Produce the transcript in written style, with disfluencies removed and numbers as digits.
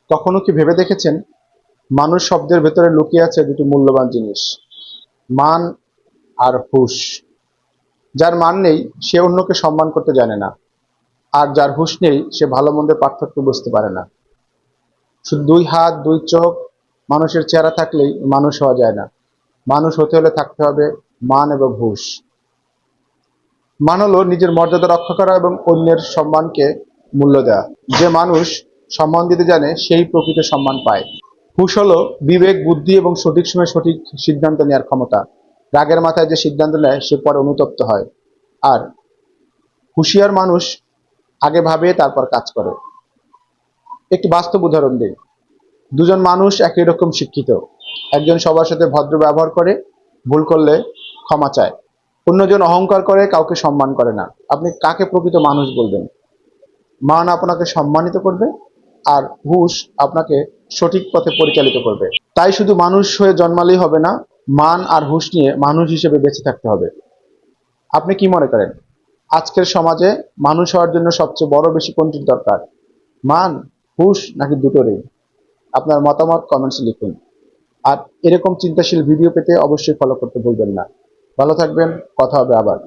কখনো কি ভেবে দেখেছেন মানুষ শব্দের ভেতরে লুকিয়ে আছে দুটি মূল্যবান জিনিস, মান আর হুঁশ। যার মান নেই সে অন্যকে সম্মান করতে জানে না, আর যার হুঁশ নেই সে ভালো মন্দের পার্থক্য বুঝতে পারে না। শুধু দুই হাত দুই চোখ মানুষের চেহারা থাকলেই মানুষ হওয়া যায় না। মানুষ হতে হলে থাকতে হবে মান এবং হুঁশ। মান হলো নিজের মর্যাদা রক্ষা করা এবং অন্যের সম্মানকে মূল্য দেওয়া। যে মানুষ সম্মান দিতে জানে সেই প্রকৃত সম্মান পায়। হুঁশ হলো বিবেক, বুদ্ধি এবং সঠিক সময়ে সঠিক সিদ্ধান্ত নেওয়ার ক্ষমতা। রাগের মাথায় যে সিদ্ধান্ত নেয় সে পরে অনুতপ্ত হয়। আর হুঁশিয়ার মানুষ আগে ভাবে তারপর কাজ করে। একটি বাস্তব উদাহরণ দিই। দুজন মানুষ একই রকম শিক্ষিত। একজন সবার সাথে ভদ্র ব্যবহার করে, ভুল করলে ক্ষমা চায়। অন্যজন অহংকার করে, কাউকে সম্মান করে না। আপনি কাকে প্রকৃত মানুষ বলবেন? মান আপনাকে সম্মানিত করবে, আর হুঁশ আপনাকে সঠিক পথে পরিচালিত করবে। তাই শুধু মানুষ হয়ে জন্মালেই হবে না, মান আর হুঁশ নিয়ে মানুষ হিসেবে বেঁচে থাকতে হবে। আপনি কি মনে করেন আজকের সমাজে মানুষ হওয়ার জন্য সবচেয়ে বড় বেশি কোনটির দরকার, মান, হুঁশ নাকি দুটোরই? আপনার মতামত কমেন্টসে লিখুন। আর এরকম চিন্তাশীল ভিডিও পেতে অবশ্যই ফলো করতে ভুলবেন না। ভালো থাকবেন, কথা হবে আবার।